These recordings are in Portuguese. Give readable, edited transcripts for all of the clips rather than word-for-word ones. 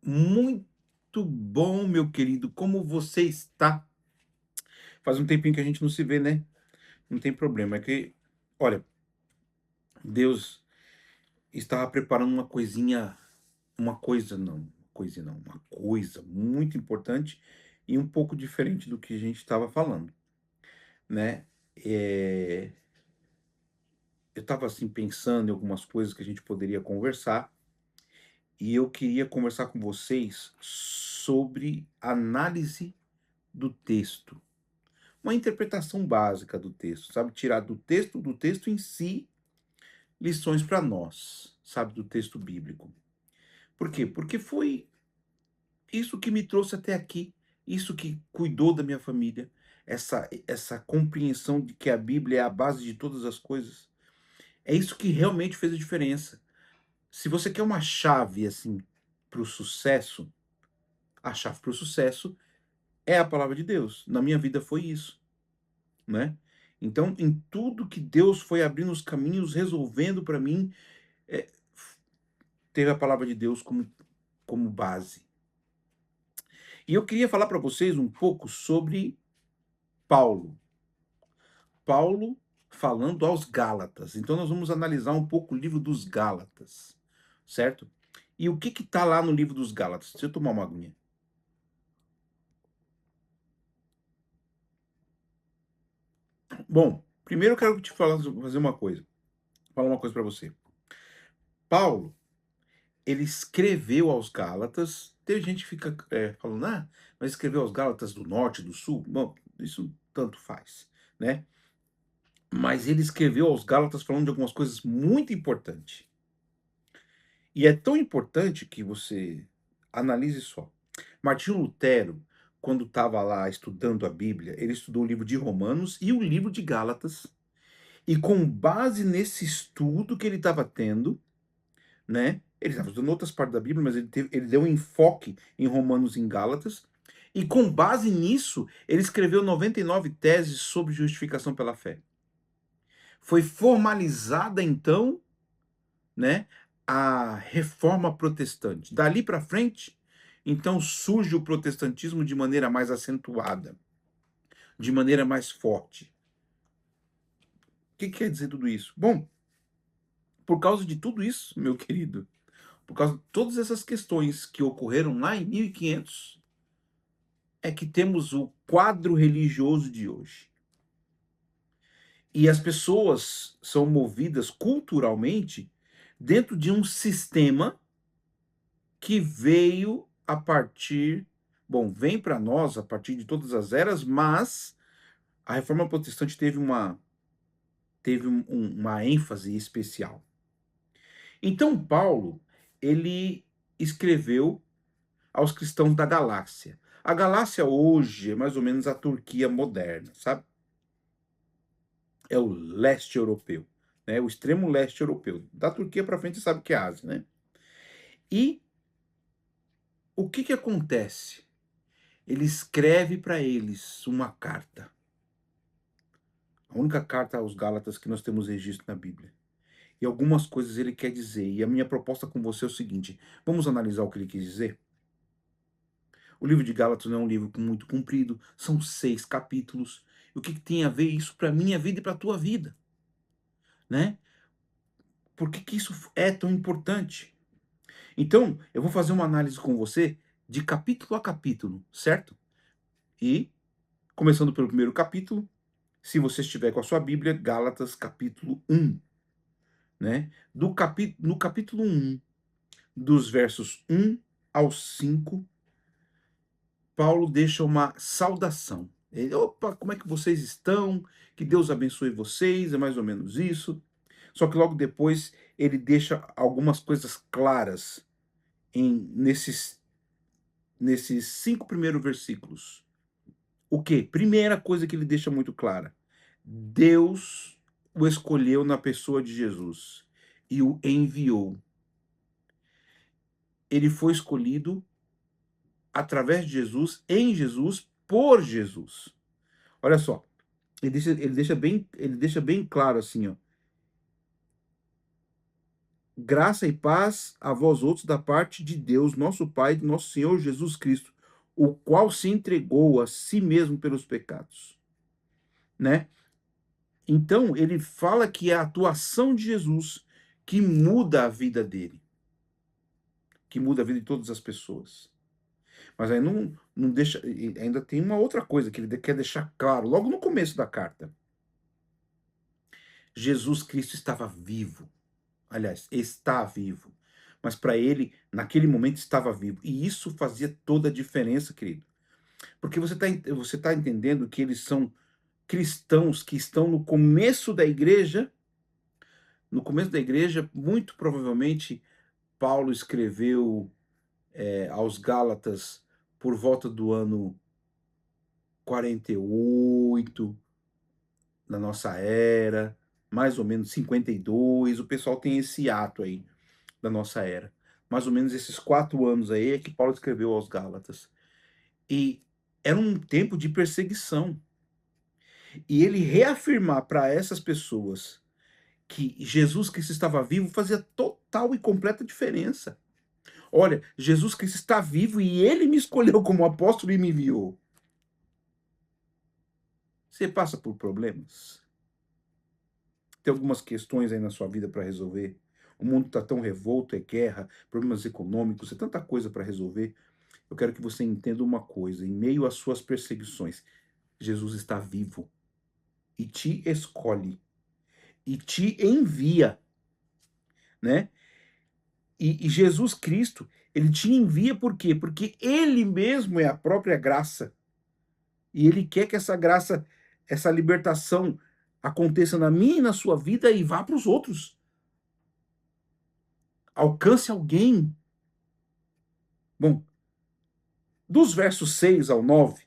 Muito bom, meu querido. Como você está? Faz um tempinho que a gente não se vê, né? Não tem problema. É que, olha, Deus estava preparando uma coisa muito importante e um pouco diferente do que a gente estava falando, né? É, eu estava assim pensando em algumas coisas que a gente poderia conversar e eu queria conversar com vocês sobre análise do texto. Uma interpretação básica do texto, sabe? Tirar do texto em si, lições para nós, sabe? Do texto bíblico. Por quê? Porque foi isso que me trouxe até aqui, isso que cuidou da minha família, essa compreensão de que a Bíblia é a base de todas as coisas. É isso que realmente fez a diferença. Se você quer uma chave, assim, para o sucesso, a chave para o sucesso é a palavra de Deus. Na minha vida foi isso. Né? Então, em tudo que Deus foi abrindo os caminhos, resolvendo para mim, eh, teve a palavra de Deus como base. E eu queria falar para vocês um pouco sobre Paulo. Paulo falando aos Gálatas. Então, nós vamos analisar um pouco o livro dos Gálatas, certo? E o que está lá no livro dos Gálatas? Deixa eu tomar uma aguinha. Bom, primeiro eu quero te fazer uma coisa. Falar uma coisa para você. Paulo, ele escreveu aos Gálatas. Tem gente que fica falando, mas escreveu aos Gálatas do norte, do sul. Bom, isso tanto faz, né? Mas ele escreveu aos Gálatas falando de algumas coisas muito importantes. E é tão importante que você analise só. Martinho Lutero, quando estava lá estudando a Bíblia, ele estudou o livro de Romanos e o livro de Gálatas. E com base nesse estudo que ele estava tendo, né? Ele estava estudando outras partes da Bíblia, mas ele deu um enfoque em Romanos e em Gálatas. E com base nisso, ele escreveu 99 teses sobre justificação pela fé. Foi formalizada, então, né, a reforma protestante. Dali para frente, então, surge o protestantismo de maneira mais acentuada, de maneira mais forte. O que quer dizer tudo isso? Bom, por causa de tudo isso, meu querido, por causa de todas essas questões que ocorreram lá em 1500, é que temos o quadro religioso de hoje. E as pessoas são movidas culturalmente dentro de um sistema que veio a partir, bom, vem para nós a partir de todas as eras, mas a Reforma Protestante teve uma ênfase especial. Então Paulo, ele escreveu aos cristãos da Galácia. A Galácia hoje é mais ou menos a Turquia moderna, sabe? É o leste europeu, né? O extremo leste europeu. Da Turquia para frente, você sabe que é a Ásia, né? E o que acontece? Ele escreve para eles uma carta. A única carta aos Gálatas que nós temos registro na Bíblia. E algumas coisas ele quer dizer. E a minha proposta com você é o seguinte: vamos analisar o que ele quis dizer? O livro de Gálatas não é um livro muito comprido, são 6 capítulos. E o que tem a ver isso para a minha vida e para a tua vida? Né? Por que isso é tão importante? Então, eu vou fazer uma análise com você de capítulo a capítulo, certo? E, começando pelo primeiro capítulo, se você estiver com a sua Bíblia, Gálatas capítulo 1, né? No capítulo 1, dos versos 1 ao 5, Paulo deixa uma saudação. Ele, opa, como é que vocês estão? Que Deus abençoe vocês, é mais ou menos isso. Só que logo depois ele deixa algumas coisas claras nesses 5 primeiros versículos. O quê? Primeira coisa que ele deixa muito clara: Deus o escolheu na pessoa de Jesus e o enviou. Ele foi escolhido através de Jesus, em Jesus, por Jesus. Olha só, ele deixa bem claro assim, ó. Graça e paz a vós outros da parte de Deus, nosso Pai, e de nosso Senhor Jesus Cristo, o qual se entregou a si mesmo pelos pecados, né? Então, ele fala que é a atuação de Jesus que muda a vida dele, que muda a vida de todas as pessoas. Mas aí não deixa, ainda tem uma outra coisa que ele quer deixar claro, logo no começo da carta. Jesus Cristo estava vivo. Aliás, está vivo. Mas para ele, naquele momento, estava vivo. E isso fazia toda a diferença, querido. Porque você tá entendendo que eles são cristãos que estão no começo da igreja. No começo da igreja, muito provavelmente, Paulo escreveu aos Gálatas por volta do ano 48 na nossa era, mais ou menos 52. O pessoal tem esse ato aí da nossa era. Mais ou menos esses 4 anos aí é que Paulo escreveu aos Gálatas. E era um tempo de perseguição. E ele reafirmar para essas pessoas que Jesus Cristo estava vivo fazia total e completa diferença. Olha, Jesus Cristo está vivo e ele me escolheu como apóstolo e me enviou. Você passa por problemas? Tem algumas questões aí na sua vida para resolver? O mundo está tão revolto, é guerra, problemas econômicos, é tanta coisa para resolver. Eu quero que você entenda uma coisa: em meio às suas perseguições, Jesus está vivo e te escolhe e te envia, né? E Jesus Cristo, ele te envia por quê? Porque ele mesmo é a própria graça. E ele quer que essa graça, essa libertação aconteça na minha e na sua vida e vá para os outros. Alcance alguém. Bom, dos versos 6 ao 9,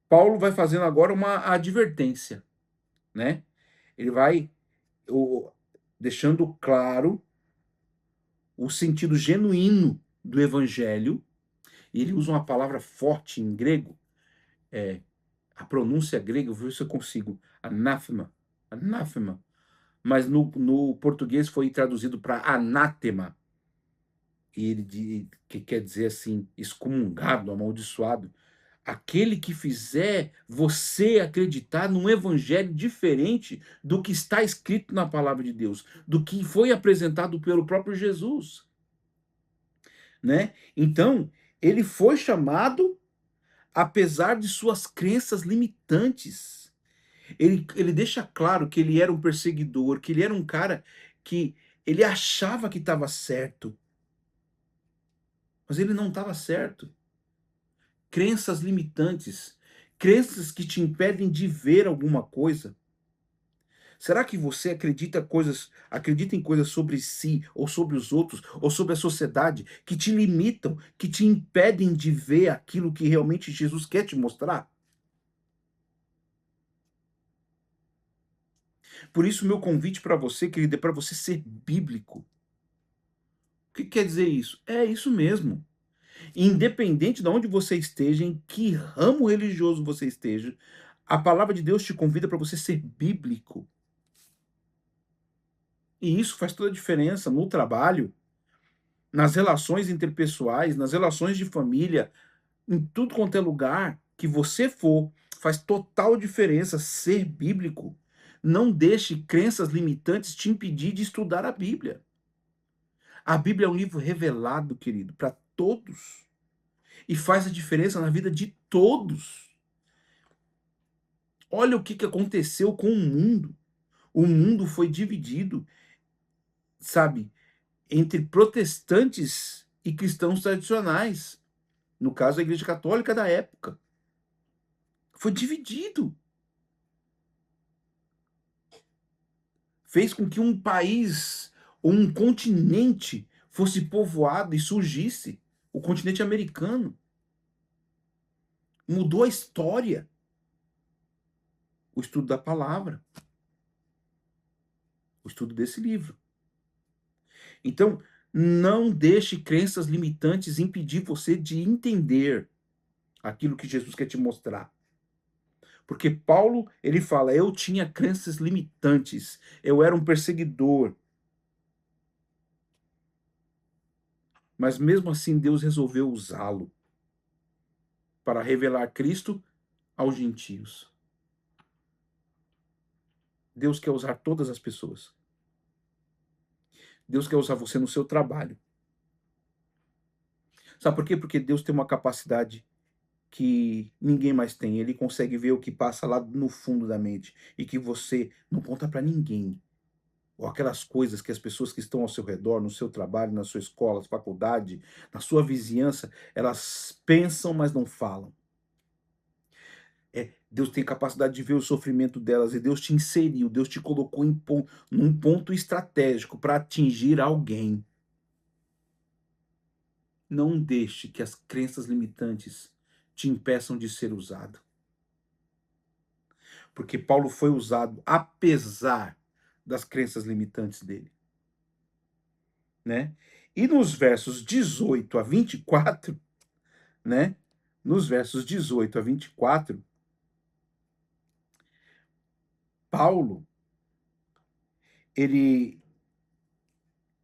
Paulo vai fazendo agora uma advertência, né? Ele vai deixando claro o sentido genuíno do evangelho, e ele usa uma palavra forte em grego, a pronúncia grega, eu vou ver se eu consigo, anathema, anathema, mas no português foi traduzido para anátema, e que quer dizer assim, excomungado, amaldiçoado. Aquele que fizer você acreditar num evangelho diferente do que está escrito na palavra de Deus, do que foi apresentado pelo próprio Jesus, né? Então, ele foi chamado apesar de suas crenças limitantes. Ele deixa claro que ele era um perseguidor, que ele era um cara que ele achava que estava certo, mas ele não estava certo. Crenças limitantes, crenças que te impedem de ver alguma coisa. Será que você acredita em coisas sobre si, ou sobre os outros, ou sobre a sociedade, que te limitam, que te impedem de ver aquilo que realmente Jesus quer te mostrar? Por isso, meu convite para você, querido, é para você ser bíblico. O que quer dizer isso? É isso mesmo. Independente de onde você esteja, em que ramo religioso você esteja, a palavra de Deus te convida para você ser bíblico. E isso faz toda a diferença no trabalho, nas relações interpessoais, nas relações de família, em tudo quanto é lugar que você for, faz total diferença ser bíblico. Não deixe crenças limitantes te impedir de estudar a Bíblia. A Bíblia é um livro revelado, querido, para todos. E faz a diferença na vida de todos. Olha o que aconteceu com o mundo. O mundo foi dividido, sabe, entre protestantes e cristãos tradicionais. No caso, a Igreja Católica da época. Foi dividido. Fez com que um país ou um continente fosse povoado e surgisse. O continente americano. Mudou a história. O estudo da palavra. O estudo desse livro. Então, não deixe crenças limitantes impedir você de entender aquilo que Jesus quer te mostrar. Porque Paulo, ele fala, eu tinha crenças limitantes, eu era um perseguidor. Mas mesmo assim Deus resolveu usá-lo para revelar Cristo aos gentios. Deus quer usar todas as pessoas. Deus quer usar você no seu trabalho. Sabe por quê? Porque Deus tem uma capacidade que ninguém mais tem. Ele consegue ver o que passa lá no fundo da mente e que você não conta para ninguém. Ou aquelas coisas que as pessoas que estão ao seu redor, no seu trabalho, na sua escola, faculdade, na sua vizinhança, elas pensam, mas não falam. Deus tem capacidade de ver o sofrimento delas e Deus te inseriu, Deus te colocou num ponto estratégico para atingir alguém. Não deixe que as crenças limitantes te impeçam de ser usado. Porque Paulo foi usado apesar das crenças limitantes dele, né? E nos versos 18 a 24, né? Nos versos 18 a 24, Paulo, ele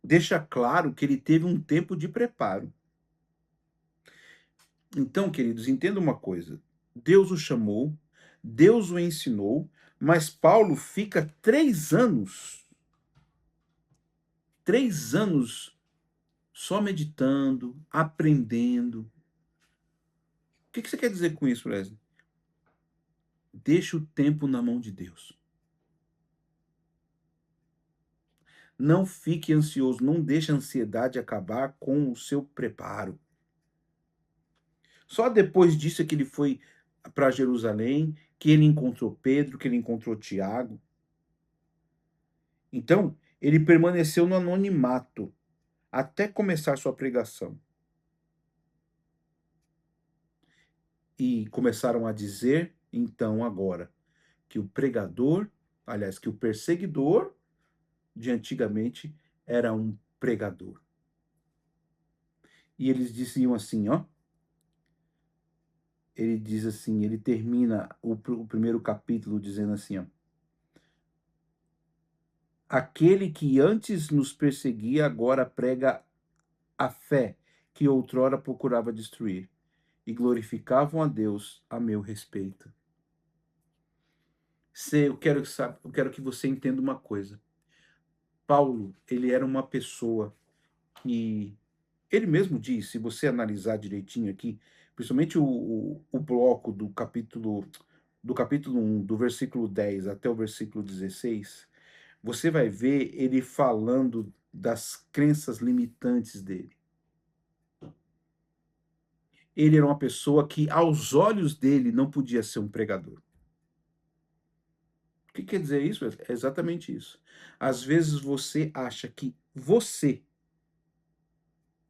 deixa claro que ele teve um tempo de preparo. Então, queridos, entenda uma coisa. Deus o chamou, Deus o ensinou, mas Paulo fica 3 anos só meditando, aprendendo. O que você quer dizer com isso, Wesley? Deixa o tempo na mão de Deus. Não fique ansioso, não deixe a ansiedade acabar com o seu preparo. Só depois disso é que ele foi para Jerusalém, que ele encontrou Pedro, que ele encontrou Tiago. Então, ele permaneceu no anonimato até começar sua pregação. E começaram a dizer, então, agora, que o pregador, aliás, que o perseguidor de antigamente era um pregador. E eles diziam assim, ó. Ele diz assim, ele termina o primeiro capítulo dizendo assim, ó. Aquele que antes nos perseguia agora prega a fé que outrora procurava destruir e glorificavam a Deus a meu respeito. Eu quero que você entenda uma coisa. Paulo, ele era uma pessoa que, ele mesmo diz, se você analisar direitinho aqui, principalmente o bloco do capítulo 1, do versículo 10 até o versículo 16, você vai ver ele falando das crenças limitantes dele. Ele era uma pessoa que, aos olhos dele, não podia ser um pregador. O que quer dizer isso? É exatamente isso. Às vezes você acha que você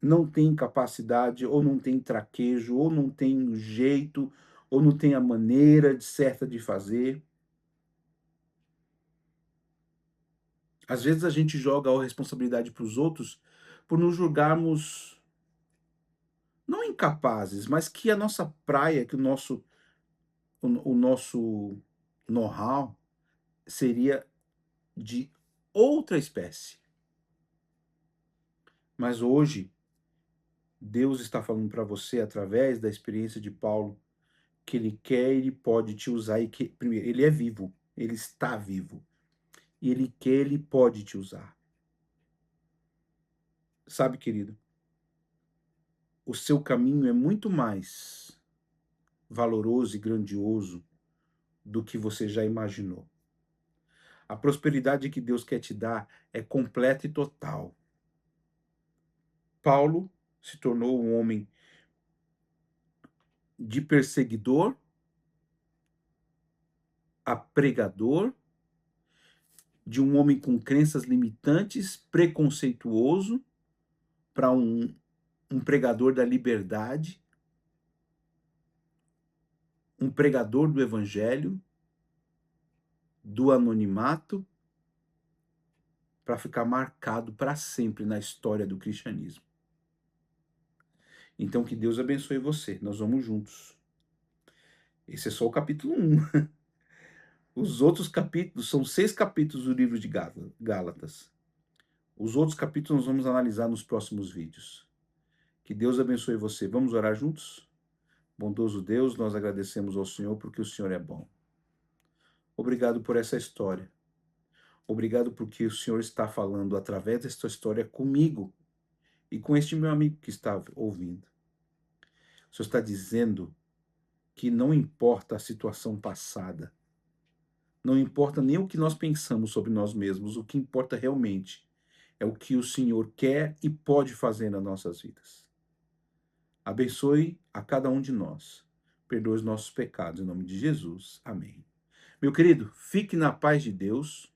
não tem capacidade, ou não tem traquejo, ou não tem jeito, ou não tem a maneira certa de fazer. Às vezes a gente joga a responsabilidade para os outros por nos julgarmos não incapazes, mas que a nossa praia, que o nosso know-how seria de outra espécie. Mas hoje, Deus está falando para você, através da experiência de Paulo, que Ele quer e Ele pode te usar. E que, primeiro, Ele é vivo, Ele está vivo. E Ele quer, Ele pode te usar. Sabe, querido, o seu caminho é muito mais valoroso e grandioso do que você já imaginou. A prosperidade que Deus quer te dar é completa e total. Paulo se tornou um homem de perseguidor a pregador, de um homem com crenças limitantes, preconceituoso, para um pregador da liberdade, um pregador do evangelho, do anonimato, para ficar marcado para sempre na história do cristianismo. Então, que Deus abençoe você. Nós vamos juntos. Esse é só o capítulo 1. Os outros capítulos, são 6 capítulos do livro de Gálatas. Os outros capítulos nós vamos analisar nos próximos vídeos. Que Deus abençoe você. Vamos orar juntos? Bondoso Deus, nós agradecemos ao Senhor porque o Senhor é bom. Obrigado por essa história. Obrigado porque o Senhor está falando através desta história comigo e com este meu amigo que está ouvindo. O Senhor está dizendo que não importa a situação passada, não importa nem o que nós pensamos sobre nós mesmos, o que importa realmente é o que o Senhor quer e pode fazer nas nossas vidas. Abençoe a cada um de nós. Perdoe os nossos pecados, em nome de Jesus. Amém. Meu querido, fique na paz de Deus.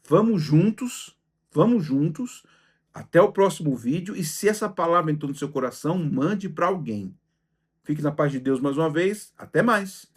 Vamos juntos, vamos juntos. Até o próximo vídeo. E se essa palavra entrou no seu coração, mande para alguém. Fique na paz de Deus mais uma vez. Até mais.